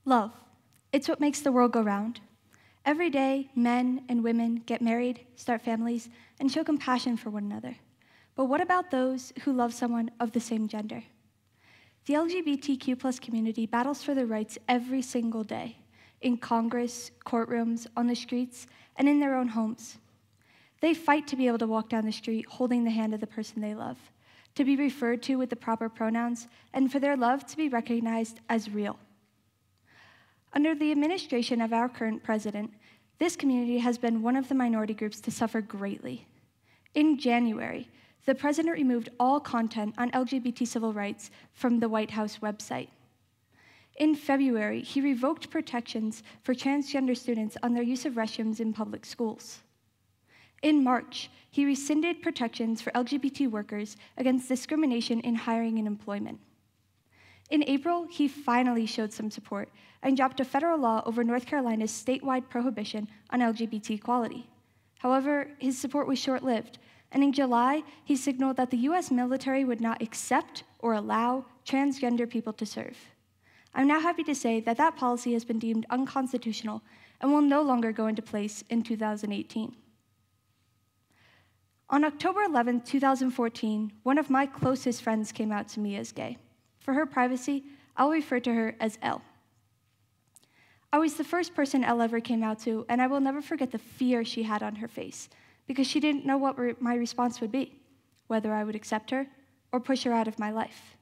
Love. It's what makes the world go round. Every day, men and women get married, start families, and show compassion for one another. But what about those who love someone of the same gender? The LGBTQ+ community battles for their rights every single day, in Congress, courtrooms, on the streets, and in their own homes. They fight to be able to walk down the street holding the hand of the person they love, to be referred to with the proper pronouns, and for their love to be recognized as real. Under the administration of our current president, this community has been one of the minority groups to suffer greatly. In January, the president removed all content on LGBT civil rights from the White House website. In February, he revoked protections for transgender students on their use of restrooms in public schools. In March, he rescinded protections for LGBT workers against discrimination in hiring and employment. In April, he finally showed some support and dropped a federal law over North Carolina's statewide prohibition on LGBT equality. However, his support was short-lived, and in July, he signaled that the U.S. military would not accept or allow transgender people to serve. I'm now happy to say that that policy has been deemed unconstitutional and will no longer go into place in 2018. On October 11, 2014, one of my closest friends came out to me as gay. For her privacy, I'll refer to her as Elle. I was the first person Elle ever came out to, and I will never forget the fear she had on her face, because she didn't know what my response would be, whether I would accept her or push her out of my life.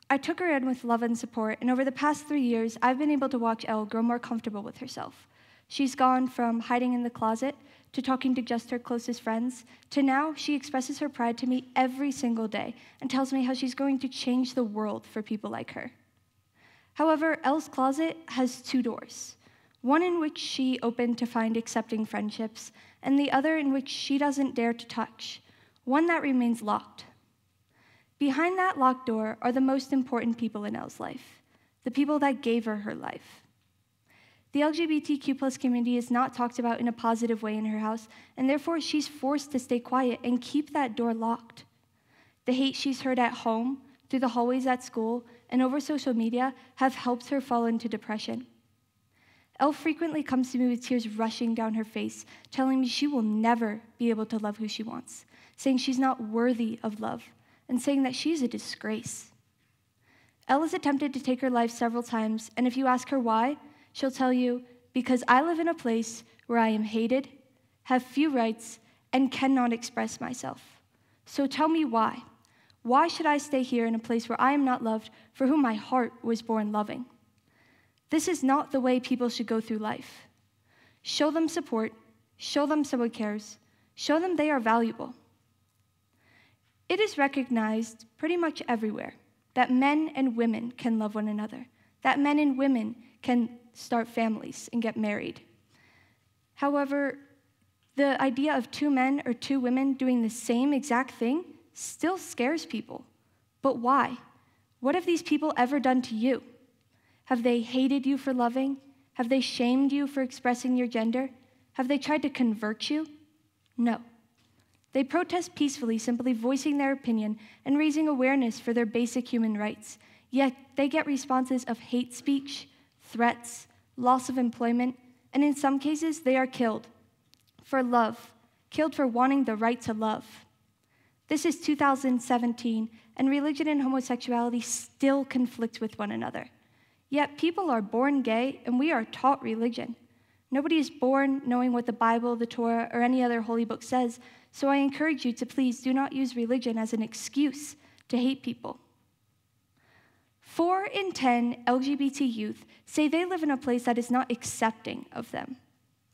I took her in with love and support, and over the past 3 years, I've been able to watch Elle grow more comfortable with herself. She's gone from hiding in the closet to talking to just her closest friends, to now she expresses her pride to me every single day and tells me how she's going to change the world for people like her. However, Elle's closet has 2 doors, one in which she opened to find accepting friendships, and the other in which she doesn't dare to touch, one that remains locked. Behind that locked door are the most important people in Elle's life, the people that gave her her life. The LGBTQ+ community is not talked about in a positive way in her house, and therefore she's forced to stay quiet and keep that door locked. The hate she's heard at home, through the hallways at school, and over social media have helped her fall into depression. Elle frequently comes to me with tears rushing down her face, telling me she will never be able to love who she wants, saying she's not worthy of love, and saying that she's a disgrace. Elle has attempted to take her life several times, and if you ask her why, she'll tell you, because I live in a place where I am hated, have few rights, and cannot express myself. So tell me why. Why should I stay here in a place where I am not loved, for whom my heart was born loving? This is not the way people should go through life. Show them support, show them someone cares, show them they are valuable. It is recognized pretty much everywhere that men and women can love one another, that men and women can start families and get married. However, the idea of 2 men or 2 women doing the same exact thing still scares people. But why? What have these people ever done to you? Have they hated you for loving? Have they shamed you for expressing your gender? Have they tried to convert you? No. They protest peacefully, simply voicing their opinion and raising awareness for their basic human rights. Yet they get responses of hate speech, threats, loss of employment, and in some cases, they are killed for love, killed for wanting the right to love. This is 2017, and religion and homosexuality still conflict with one another. Yet people are born gay, and we are taught religion. Nobody is born knowing what the Bible, the Torah, or any other holy book says, so I encourage you to please do not use religion as an excuse to hate people. 4 in 10 LGBT youth say they live in a place that is not accepting of them.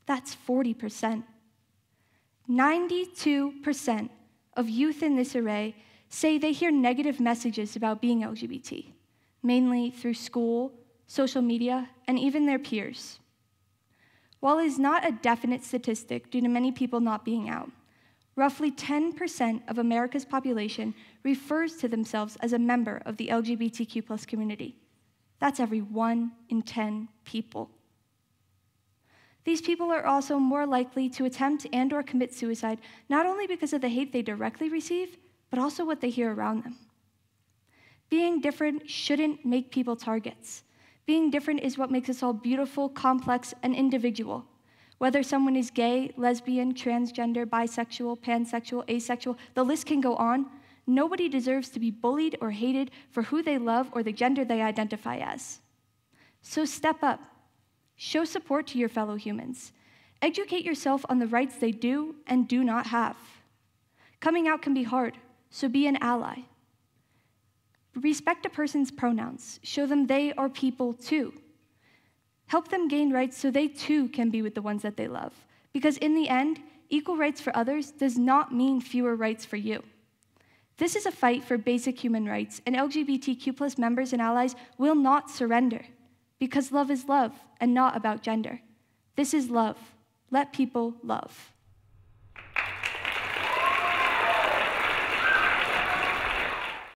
That's 40%. 92% of youth in this array say they hear negative messages about being LGBT, mainly through school, social media, and even their peers. While it is not a definite statistic due to many people not being out, roughly 10% of America's population refers to themselves as a member of the LGBTQ+ community. That's every 1 in 10 people. These people are also more likely to attempt and/or commit suicide, not only because of the hate they directly receive, but also what they hear around them. Being different shouldn't make people targets. Being different is what makes us all beautiful, complex, and individual. Whether someone is gay, lesbian, transgender, bisexual, pansexual, asexual, the list can go on. Nobody deserves to be bullied or hated for who they love or the gender they identify as. So step up. Show support to your fellow humans. Educate yourself on the rights they do and do not have. Coming out can be hard, so be an ally. Respect a person's pronouns. Show them they are people too. Help them gain rights so they too can be with the ones that they love. Because in the end, equal rights for others does not mean fewer rights for you. This is a fight for basic human rights, and LGBTQ+ members and allies will not surrender. Because love is love and not about gender. This is love. Let people love.